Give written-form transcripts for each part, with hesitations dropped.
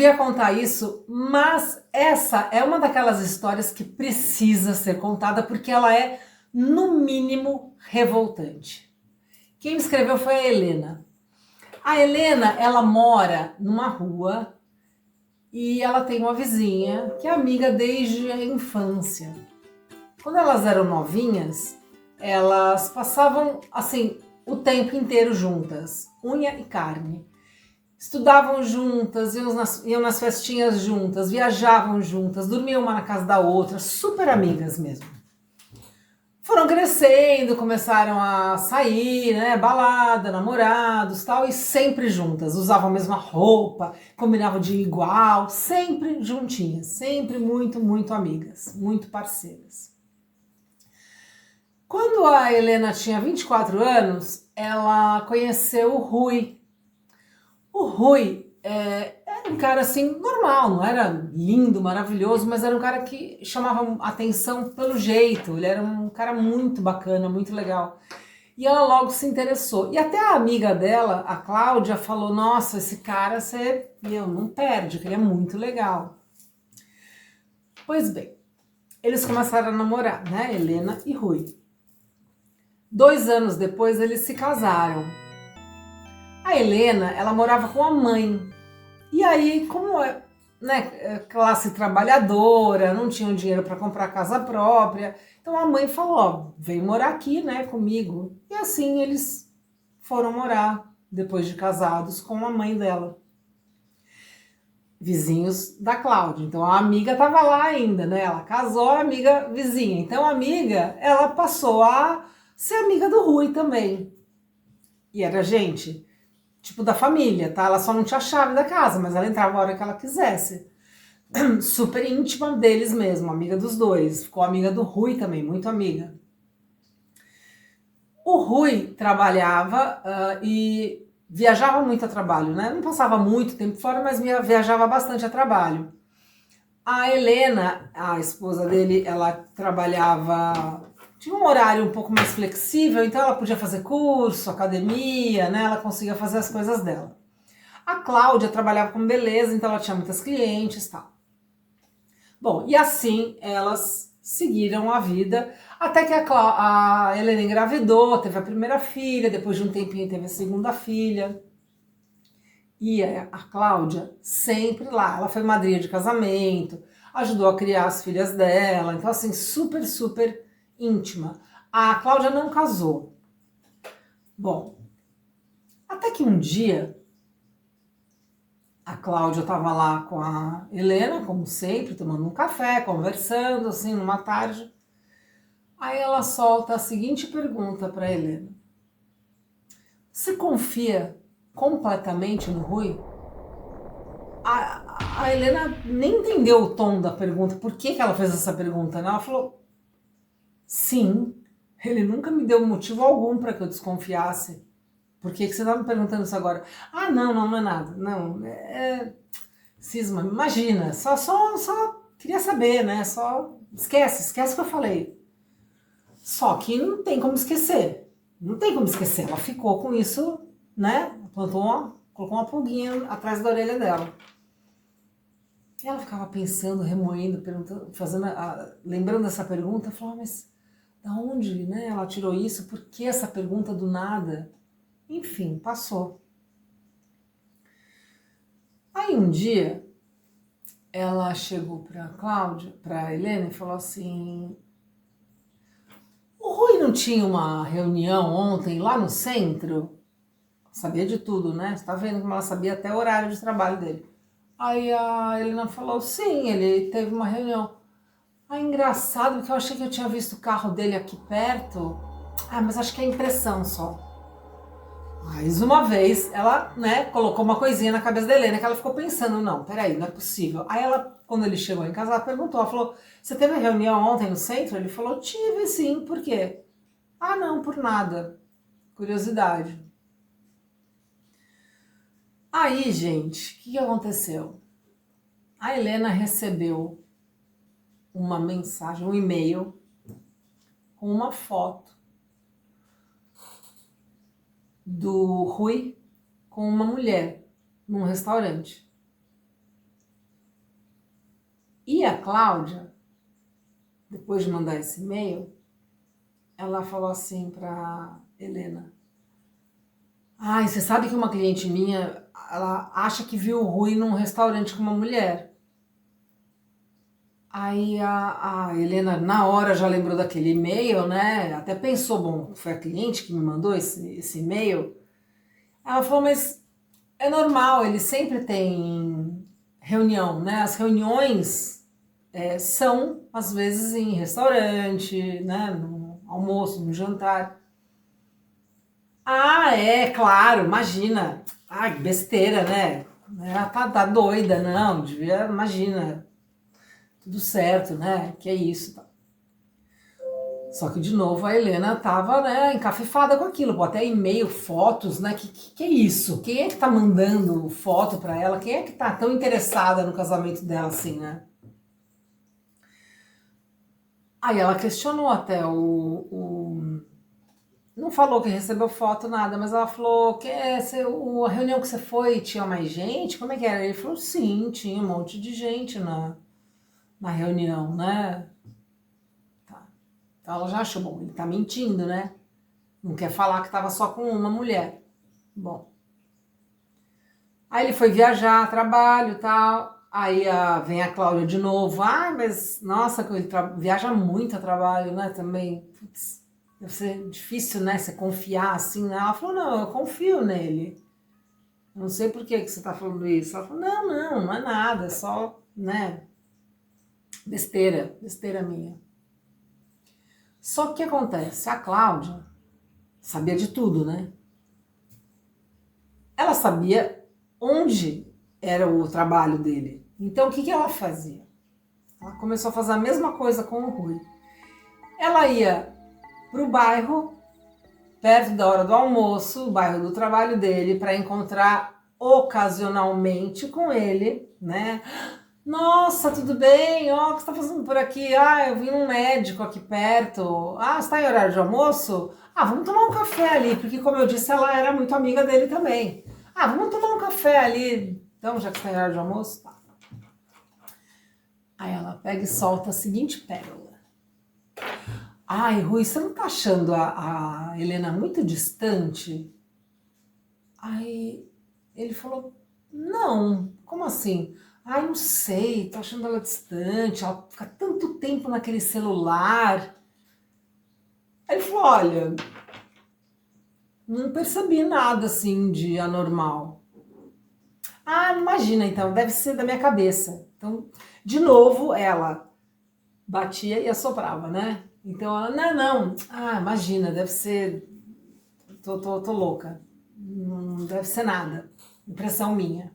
ia contar isso, mas essa é uma daquelas histórias que precisa ser contada porque ela é, no mínimo, revoltante. Quem me escreveu foi a Helena. A Helena, ela mora numa rua e ela tem uma vizinha que é amiga desde a infância. Quando elas eram novinhas, elas passavam assim o tempo inteiro juntas, unha e carne. Estudavam juntas, iam nas festinhas juntas, viajavam juntas, dormiam uma na casa da outra, super amigas mesmo. Foram crescendo, começaram a sair, né, balada, namorados, tal, e sempre juntas. Usavam a mesma roupa, combinavam de igual, sempre juntinhas, sempre muito, muito amigas, muito parceiras. Quando a Helena tinha 24 anos, ela conheceu o Rui. O Rui era um cara assim normal, não era lindo, maravilhoso, mas era um cara que chamava atenção pelo jeito. Ele era um cara muito bacana, muito legal. E ela logo se interessou. E até a amiga dela, a Cláudia, falou: nossa, esse cara você não perde, que ele é muito legal. Pois bem, eles começaram a namorar, né? Helena e Rui. 2 anos depois eles se casaram. A Helena, ela morava com a mãe. E aí, como é, né, classe trabalhadora, não tinham dinheiro para comprar casa própria, então a mãe falou: ó, vem morar aqui, né, comigo. E assim eles foram morar, depois de casados, com a mãe dela. Vizinhos da Cláudia. Então a amiga estava lá ainda, né? Ela casou, a amiga vizinha. Então a amiga, ela passou a ser amiga do Rui também. E era gente tipo da família, tá? Ela só não tinha a chave da casa, mas ela entrava a hora que ela quisesse. Super íntima deles mesmo, amiga dos dois. Ficou amiga do Rui também, muito amiga. O Rui trabalhava e viajava muito a trabalho, né? Não passava muito tempo fora, mas viajava bastante a trabalho. A Helena, a esposa dele, ela trabalhava, tinha um horário um pouco mais flexível, então ela podia fazer curso, academia, né? Ela conseguia fazer as coisas dela. A Cláudia trabalhava com beleza, então ela tinha muitas clientes e tal. Bom, e assim elas seguiram a vida, até que a Helena engravidou, teve a primeira filha, depois de um tempinho teve a segunda filha. E a Cláudia sempre lá, ela foi madrinha de casamento, ajudou a criar as filhas dela, então assim, super, super íntima. A Cláudia não casou. Bom, até que um dia a Cláudia estava lá com a Helena, como sempre, tomando um café, conversando, assim, numa tarde. Aí ela solta a seguinte pergunta para a Helena: você confia completamente no Rui? A Helena nem entendeu o tom da pergunta, por que ela fez essa pergunta, né? Ela falou: sim, ele nunca me deu motivo algum para que eu desconfiasse. Por que você está me perguntando isso agora? Ah, não é nada. Não, cisma, imagina, só queria saber, né? Só esquece o que eu falei. Só que não tem como esquecer. Não tem como esquecer. Ela ficou com isso, né? Colocou uma pulguinha atrás da orelha dela. E ela ficava pensando, remoendo, perguntando, lembrando dessa pergunta, falou: mas da onde, né? Ela tirou isso? Por que essa pergunta do nada? Enfim, passou. Aí um dia ela chegou para Cláudia, para Helena e falou assim: o Rui não tinha uma reunião ontem lá no centro? Sabia de tudo, né? Você tá vendo como ela sabia até o horário de trabalho dele. Aí a Helena falou: sim, ele teve uma reunião. Ah, engraçado, porque eu achei que eu tinha visto o carro dele aqui perto. Ah, mas acho que é impressão só. Mais uma vez, ela, né, colocou uma coisinha na cabeça da Helena que ela ficou pensando: não, peraí, não é possível. Aí ela, quando ele chegou em casa, ela perguntou, ela falou: você teve reunião ontem no centro? Ele falou: tive sim, por quê? Ah, não, por nada. Curiosidade. Aí, gente, o que aconteceu? A Helena recebeu uma mensagem, um e-mail com uma foto do Rui com uma mulher num restaurante. E a Cláudia, depois de mandar esse e-mail, ela falou assim para Helena: ai, você sabe que uma cliente minha, ela acha que viu o Rui num restaurante com uma mulher. Aí a Helena, na hora, já lembrou daquele e-mail, né? Até pensou, bom, foi a cliente que me mandou esse e-mail. Ela falou, mas é normal, ele sempre tem reunião, né? As reuniões são, às vezes, em restaurante, né? No almoço, no jantar. Ah, é, claro, imagina. Ai, besteira, né? Ela tá doida, não, devia, imagina, tudo certo, né? Que é isso, tá? Só que, de novo, a Helena tava, né, encafifada com aquilo, pô, até e-mail, fotos, né? Que é isso? Quem é que tá mandando foto pra ela? Quem é que tá tão interessada no casamento dela assim, né? Aí ela questionou até não falou que recebeu foto, nada, mas ela falou que a reunião que você foi tinha mais gente? Como é que era? Ele falou, sim, tinha um monte de gente na reunião, né? Tá. Então ela já achou, bom, ele tá mentindo, né? Não quer falar que tava só com uma mulher. Bom. Aí ele foi viajar, trabalho e tal. Aí vem a Cláudia de novo. Ah, mas nossa, ele viaja muito a trabalho, né? Também. Putz, deve ser difícil, né? Você confiar assim, né? Ela falou, não, eu confio nele. Não sei por que você tá falando isso. Ela falou, não é nada, é só, né? Besteira minha. Só que o que acontece? A Cláudia sabia de tudo, né? Ela sabia onde era o trabalho dele. Então o que ela fazia? Ela começou a fazer a mesma coisa com o Rui. Ela ia pro bairro, perto da hora do almoço, o bairro do trabalho dele, para encontrar ocasionalmente com ele, né? Nossa, tudo bem? Ó, o que você tá fazendo por aqui? Ah, eu vi um médico aqui perto. Ah, você tá em horário de almoço? Ah, vamos tomar um café ali, porque como eu disse, ela era muito amiga dele também. Ah, vamos tomar um café ali. Então, já que está em horário de almoço, tá. Aí ela pega e solta a seguinte pérola. Ai, Rui, você não tá achando a Helena muito distante? Aí ele falou, não, como assim? Ai, não sei, tô achando ela distante, ela fica tanto tempo naquele celular. Aí ele falou, olha, não percebi nada assim de anormal. Ah, imagina então, deve ser da minha cabeça. Então, de novo, ela batia e assoprava, né? Então ela, não, ah, imagina, deve ser, tô louca, não deve ser nada, impressão minha.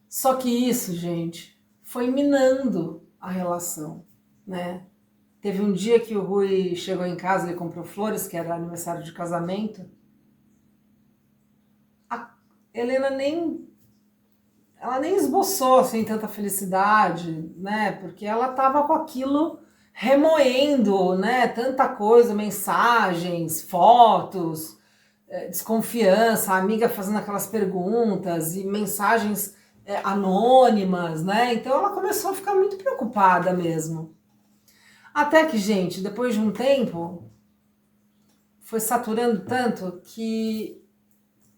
Só que isso, gente, foi minando a relação, né? Teve um dia que o Rui chegou em casa, ele comprou flores, que era aniversário de casamento. A Helena ela nem esboçou assim tanta felicidade, né? Porque ela tava com aquilo remoendo, né? Tanta coisa, mensagens, fotos, desconfiança, a amiga fazendo aquelas perguntas e mensagens anônimas, né? Então ela começou a ficar muito preocupada mesmo. Até que, gente, depois de um tempo, foi saturando tanto que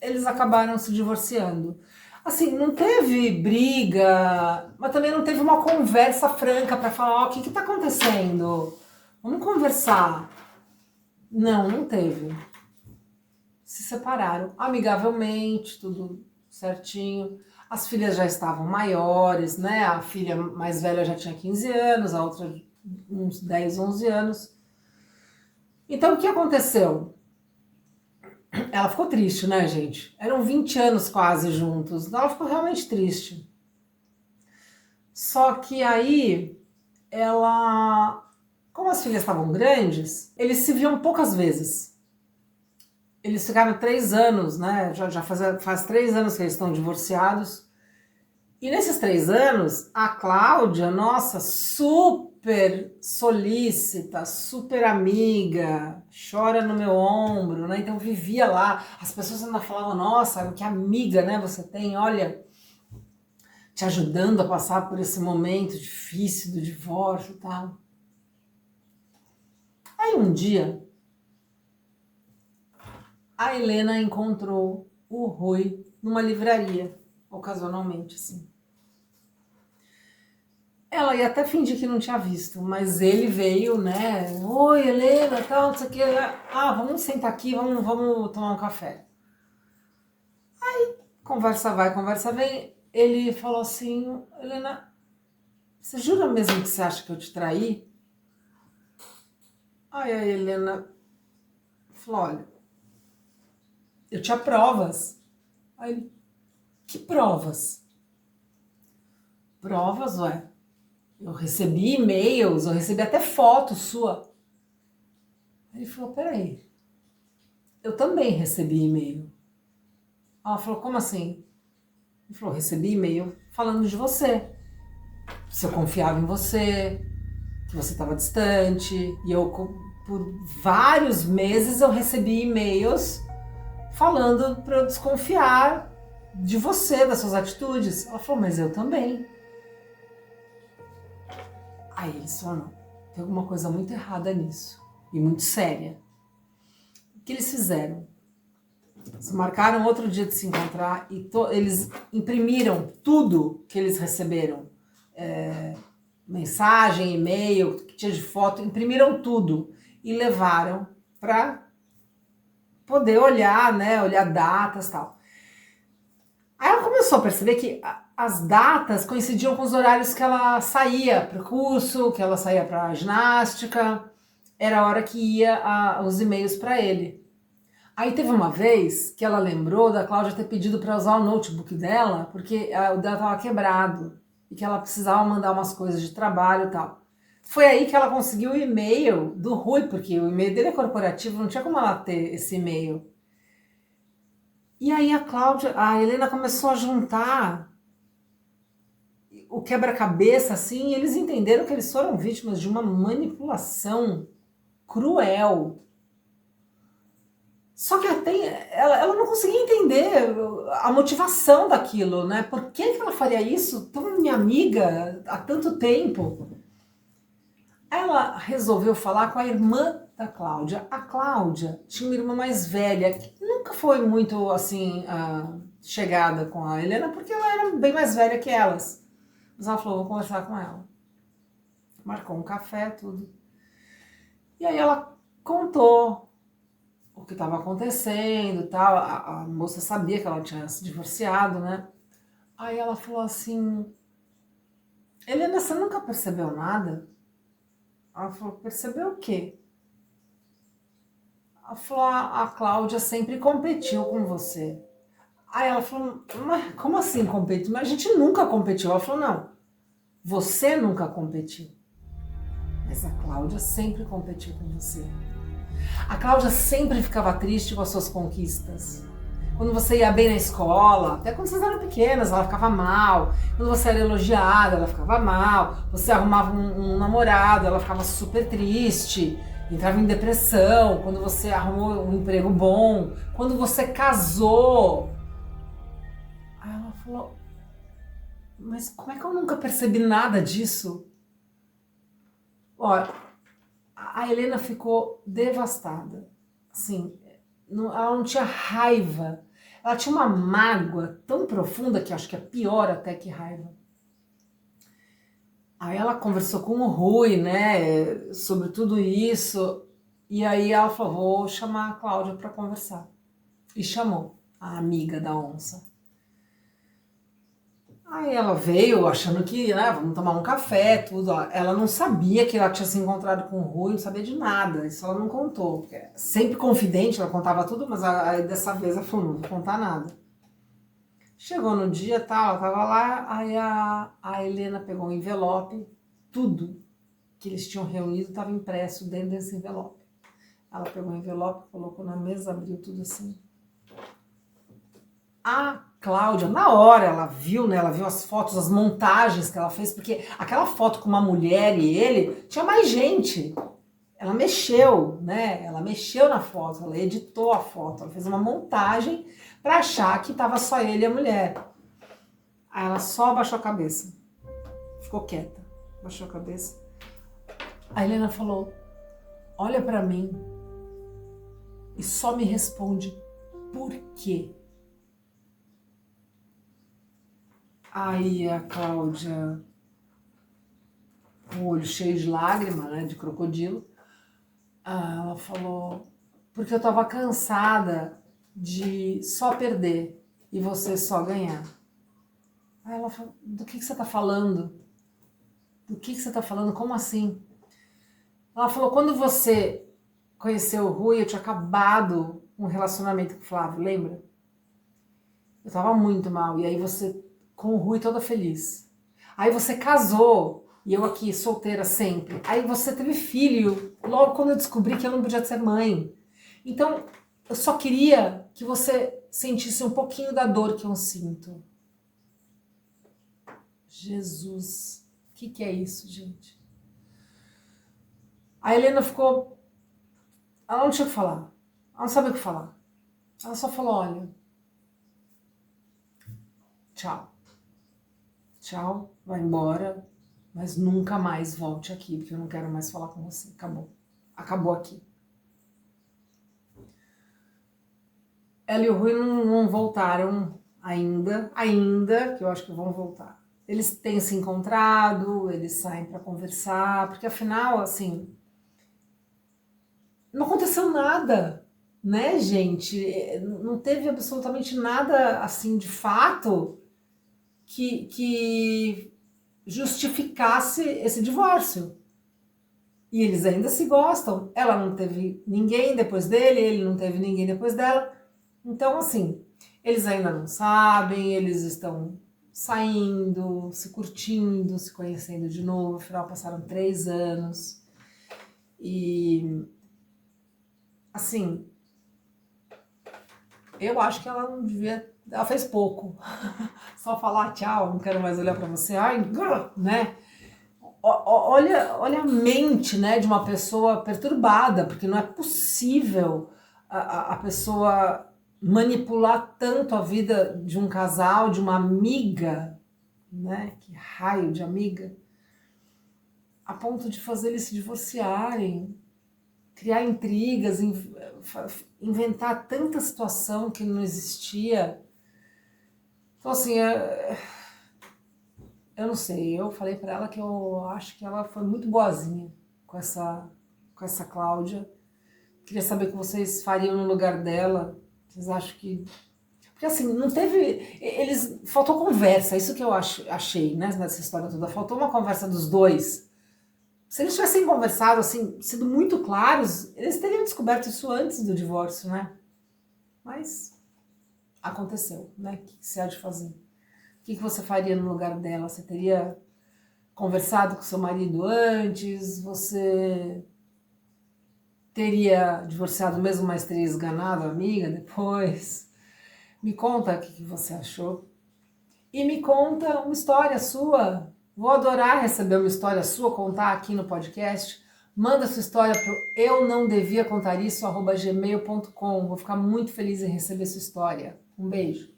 eles acabaram se divorciando. Assim, não teve briga, mas também não teve uma conversa franca para falar, o que está acontecendo? Vamos conversar. Não teve. Se separaram amigavelmente, tudo certinho. As filhas já estavam maiores, né? A filha mais velha já tinha 15 anos, a outra uns 10, 11 anos. Então, o que aconteceu? Ela ficou triste, né, gente? Eram 20 anos quase juntos. Ela ficou realmente triste. Só que aí, como as filhas estavam grandes, eles se viam poucas vezes. Eles ficaram 3 anos, né? Já faz 3 anos que eles estão divorciados. E nesses 3 anos, a Cláudia, nossa, super solícita, super amiga, chora no meu ombro, né? Então vivia lá. As pessoas ainda falavam, nossa, que amiga, né? Você tem, olha, te ajudando a passar por esse momento difícil do divórcio e tal. Aí um dia, a Helena encontrou o Rui numa livraria, ocasionalmente, assim. Ela ia até fingir que não tinha visto, mas ele veio, né? Oi, Helena, tal, não sei o que. Ah, vamos sentar aqui, vamos tomar um café. Aí, conversa vai, conversa vem. Ele falou assim, Helena, você jura mesmo que você acha que eu te traí? Aí a Helena falou, olha, eu tinha provas. Aí ele, que provas? Provas, ué. Eu recebi e-mails, eu recebi até foto sua. Aí ele falou, peraí, eu também recebi e-mail. Ela falou, como assim? Ele falou, recebi e-mail falando de você. Se eu confiava em você, que você estava distante. E eu, por vários meses, eu recebi e-mails falando para eu desconfiar de você, das suas atitudes. Ela falou, mas eu também. Aí ele falou, não, tem alguma coisa muito errada nisso. E muito séria. O que eles fizeram? Eles marcaram outro dia de se encontrar e eles imprimiram tudo que eles receberam. Mensagem, e-mail, que tinha de foto, imprimiram tudo e levaram para poder olhar, né, olhar datas e tal. Aí ela começou a perceber que as datas coincidiam com os horários que ela saía para o curso, que ela saía para a ginástica, era a hora que ia os e-mails para ele. Aí teve uma vez que ela lembrou da Cláudia ter pedido para usar o notebook dela, porque o dela estava quebrado e que ela precisava mandar umas coisas de trabalho e tal. Foi aí que ela conseguiu o e-mail do Rui, porque o e-mail dele é corporativo, não tinha como ela ter esse e-mail. E aí a Helena começou a juntar o quebra-cabeça, assim, e eles entenderam que eles foram vítimas de uma manipulação cruel. Só que ela não conseguia entender a motivação daquilo, né? Por que ela faria isso? Tão minha amiga há tanto tempo. Ela resolveu falar com a irmã da Cláudia. A Cláudia tinha uma irmã mais velha, que nunca foi muito, assim, chegada com a Helena, porque ela era bem mais velha que elas. Mas ela falou, vou conversar com ela. Marcou um café, tudo. E aí ela contou o que estava acontecendo e tal. A moça sabia que ela tinha se divorciado, né? Aí ela falou assim, Helena, você nunca percebeu nada? Ela falou, percebeu o quê? Ela falou, a Cláudia sempre competiu com você. Aí ela falou, mas como assim competiu? Mas a gente nunca competiu. Ela falou, não, você nunca competiu. Mas a Cláudia sempre competiu com você. A Cláudia sempre ficava triste com as suas conquistas. Quando você ia bem na escola, até quando vocês eram pequenas, ela ficava mal. Quando você era elogiada, ela ficava mal. Você arrumava um namorado, ela ficava super triste, entrava em depressão. Quando você arrumou um emprego bom, quando você casou. Aí ela falou, mas como é que eu nunca percebi nada disso? Olha, a Helena ficou devastada. Assim, ela não tinha raiva. Ela tinha uma mágoa tão profunda que acho que é pior até que raiva. Aí ela conversou com o Rui, né, sobre tudo isso. E aí ela falou, vou chamar a Cláudia para conversar. E chamou a amiga da onça. Aí ela veio achando que, né, vamos tomar um café, tudo. Ela não sabia que ela tinha se encontrado com o Rui, não sabia de nada. Isso ela não contou. Sempre confidente, ela contava tudo, mas aí dessa vez ela falou, não vou contar nada. Chegou no dia, tal, ela tava lá, aí a Helena pegou um envelope, tudo que eles tinham reunido estava impresso dentro desse envelope. Ela pegou o envelope, colocou na mesa, abriu tudo assim. A Cláudia, na hora ela viu, né? Ela viu as fotos, as montagens que ela fez, porque aquela foto com uma mulher e ele, tinha mais gente. Ela mexeu, né? Ela mexeu na foto, ela editou a foto, ela fez uma montagem para achar que tava só ele e a mulher. Aí ela só abaixou a cabeça. Ficou quieta. Abaixou a cabeça. A Helena falou, olha pra mim e só me responde, por quê? Aí a Cláudia, com o olho cheio de lágrima, né, de crocodilo, ela falou, porque eu tava cansada de só perder e você só ganhar. Aí ela falou, do que você tá falando? Do que você tá falando? Como assim? Ela falou, quando você conheceu o Rui, eu tinha acabado um relacionamento com o Flávio, lembra? Eu tava muito mal, e aí você, com o Rui toda feliz. Aí você casou, e eu aqui, solteira sempre. Aí você teve filho, logo quando eu descobri que eu não podia ser mãe. Então, eu só queria que você sentisse um pouquinho da dor que eu sinto. Jesus, o que é isso, gente? A Helena ficou... Ela não tinha o que falar. Ela não sabia o que falar. Ela só falou, olha... Tchau. Tchau, vai embora, mas nunca mais volte aqui, porque eu não quero mais falar com você. Acabou. Acabou aqui. Ela e o Rui não voltaram ainda, que eu acho que vão voltar. Eles têm se encontrado, eles saem para conversar, porque afinal, assim, não aconteceu nada, né, gente? Não teve absolutamente nada, assim, de fato que justificasse esse divórcio. E eles ainda se gostam. Ela não teve ninguém depois dele, ele não teve ninguém depois dela. Então, assim, eles ainda não sabem, eles estão saindo, se curtindo, se conhecendo de novo. Afinal, passaram 3 anos. E, assim, eu acho que ela não devia... Ela fez pouco. Só falar tchau, não quero mais olhar pra você. Ai, né? Olha a mente, né, de uma pessoa perturbada, porque não é possível a pessoa manipular tanto a vida de um casal, de uma amiga, né, que raio de amiga, a ponto de fazer eles se divorciarem, criar intrigas, inventar tanta situação que não existia. Então, assim, eu não sei, eu falei pra ela que eu acho que ela foi muito boazinha com essa Cláudia. Queria saber o que vocês fariam no lugar dela. Vocês acham que... Porque assim, não teve... Faltou conversa, isso que eu achei, né, nessa história toda. Faltou uma conversa dos dois. Se eles tivessem conversado, assim, sido muito claros, eles teriam descoberto isso antes do divórcio, né? Mas aconteceu, né? O que se há de fazer? O que você faria no lugar dela? Você teria conversado com seu marido antes? Você teria divorciado mesmo, mas teria esganado a amiga depois? Me conta o que você achou. E me conta uma história sua. Vou adorar receber uma história sua, contar aqui no podcast. Manda sua história para eunãodeviacontarisso@gmail.com. Vou ficar muito feliz em receber sua história. Um beijo.